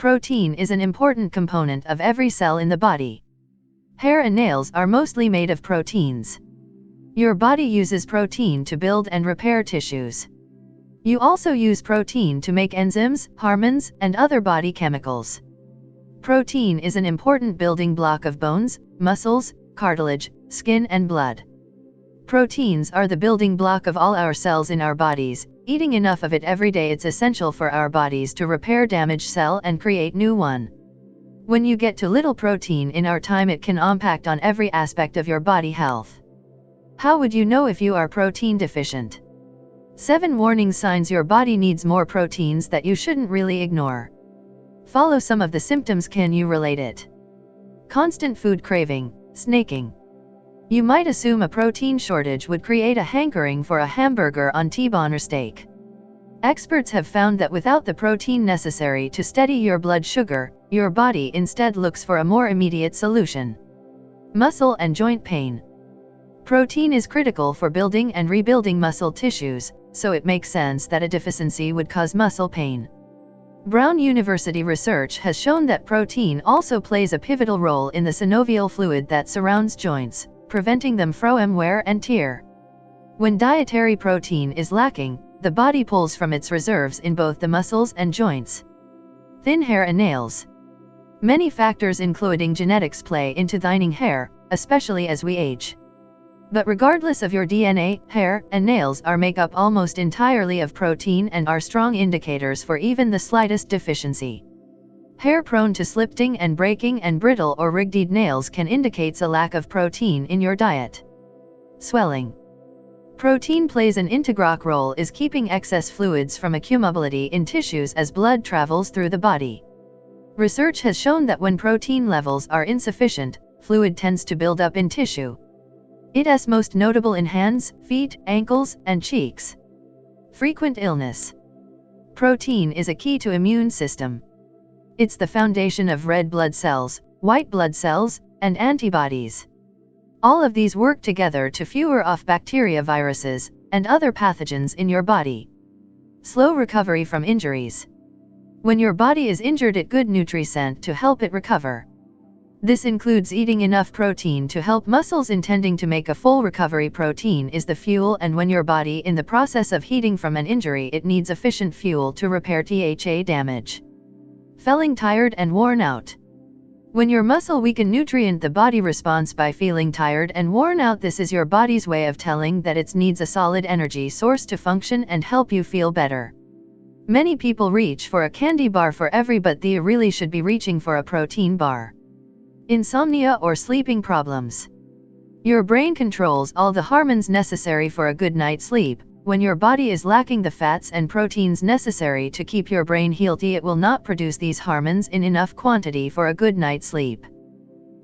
Protein is an important component of every cell in the body. Hair and nails are mostly made of proteins. Your body uses protein to build and repair tissues. You also use protein to make enzymes, hormones, and other body chemicals. Protein is an important building block of bones, muscles, cartilage, skin, and blood. Proteins are the building block of all our cells in our bodies. Eating enough of it every day it's essential for our bodies to repair damaged cell and create new one. When you get too little protein in our time it can impact on every aspect of your body health. How would you know if you are protein deficient? 7 warning signs your body needs more proteins that you shouldn't really ignore. Follow some of the symptoms. Can you relate it? Constant food craving, snaking. You might assume a protein shortage would create a hankering for a hamburger on T-bone or steak. Experts have found that without the protein necessary to steady your blood sugar, your body instead looks for a more immediate solution. Muscle and joint pain. Protein is critical for building and rebuilding muscle tissues, so it makes sense that a deficiency would cause muscle pain. Brown University research has shown that protein also plays a pivotal role in the synovial fluid that surrounds joints, preventing them from wear and tear. When dietary protein is lacking, the body pulls from its reserves in both the muscles and joints. Thin hair and nails. Many factors including genetics play into thinning hair, especially as we age. But regardless of your DNA, hair and nails are made up almost entirely of protein and are strong indicators for even the slightest deficiency. Hair prone to slipping and breaking and brittle or rigged nails can indicate a lack of protein in your diet. Swelling. Protein plays an integral role in keeping excess fluids from accumulating in tissues as blood travels through the body. Research has shown that when protein levels are insufficient, fluid tends to build up in tissue. It is most notable in hands, feet, ankles, and cheeks. Frequent illness. Protein is a key to immune system. It's the foundation of red blood cells, white blood cells, and antibodies. All of these work together to fend off bacteria, viruses, and other pathogens in your body. Slow recovery from injuries. When your body is injured, it good nutrients to help it recover. This includes eating enough protein to help muscles intending to make a full recovery. Protein is the fuel, and when your body in the process of healing from an injury, it needs efficient fuel to repair the damage. Feeling tired and worn out. When your muscle weaken nutrient, the body responds by feeling tired and worn out. This is your body's way of telling that it needs a solid energy source to function and help you feel better. Many people reach for a candy bar for every, but they really should be reaching for a protein bar. Insomnia or sleeping problems. Your brain controls all the hormones necessary for a good night's sleep. When your body is lacking the fats and proteins necessary to keep your brain healthy, it will not produce these hormones in enough quantity for a good night's sleep.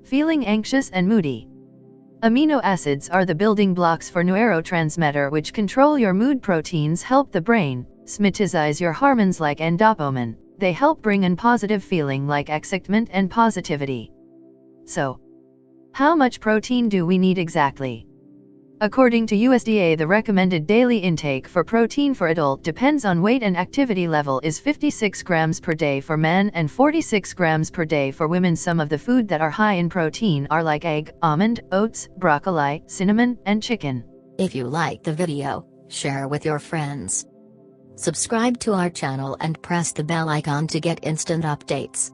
Feeling anxious and moody. Amino acids are the building blocks for neurotransmitter which control your mood. Proteins help the brain synthesize your hormones like dopamine. They help bring in positive feeling like excitement and positivity. So, how much protein do we need exactly? According to USDA, the recommended daily intake for protein for adult depends on weight and activity level is 56 grams per day for men and 46 grams per day for women. Some of the food that are high in protein are like egg, almond, oats, broccoli, cinnamon, and chicken. If you like the video, share with your friends. Subscribe to our channel and press the bell icon to get instant updates.